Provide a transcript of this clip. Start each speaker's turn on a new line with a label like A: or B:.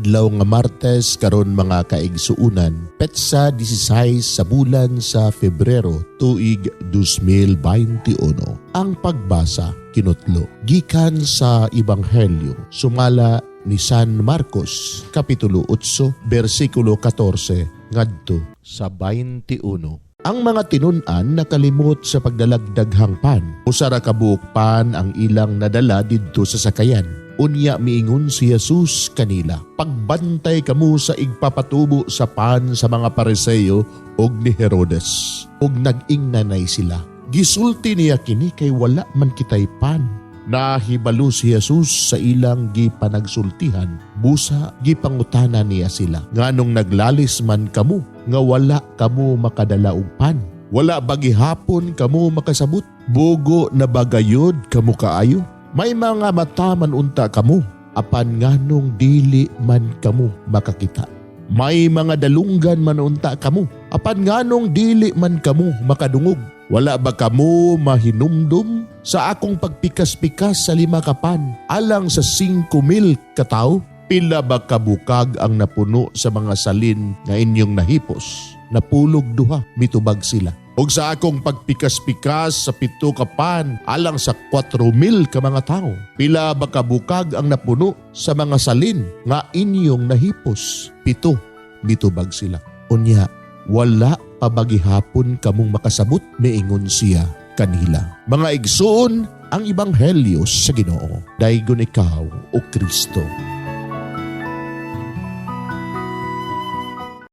A: adlaw nga Martes karon mga kaigsuunan, petsa 16 sa bulan sa Febrero tuig 2021. Ang pagbasa kinutlo gikan sa Ebanghelyo sumala ni San Marcos kapitulo 8 bersikulo 14 ngadto sa 21. Ang mga tinunan nakalimot sa pagdalagdaghang pan. Usara ka buok pan ang ilang nadala didto sa sakayan. Unya miingon si Jesus kanila, pagbantay kamo sa igpapatubo sa pan sa mga Pariseo og ni Herodes. Og nag-ingnanay sila. Gisulti niya kini kay wala man kitay pan. Nahibalo si Jesus sa ilang gipanagsultihan. Busa gipangutana niya sila. Nganong naglalis man kamo nga wala kamo makadala og pan? Wala ba gihapon kamo makasabot? Bugo na bagayod kamo kaayo? May mga mata man unta kamo, apan nganong dili man kamo makakita. May mga dalunggan man unta kamo, apan nganong dili man kamo makadungog. Wala ba kamo mahinumdum sa akong pagpikas-pikas sa 5 kapan alang sa 5,000 katao? Pila ba kabukag ang napuno sa mga salin nga inyong nahipos? Napulog duha, mitubag sila. Og sa akong pagpikas-pikas sa 7 kapan alang sa 4,000 ka mga tao. Pila ba kabukag ang napuno sa mga salin nga inyong nahipos? 7, mitubag sila. Unya, wala pabagihapon kamong makasabot, miingon siya kanila. Mga igsoon, ang Ebanghelyo sa Ginoo. Daygon ikaw, O Kristo.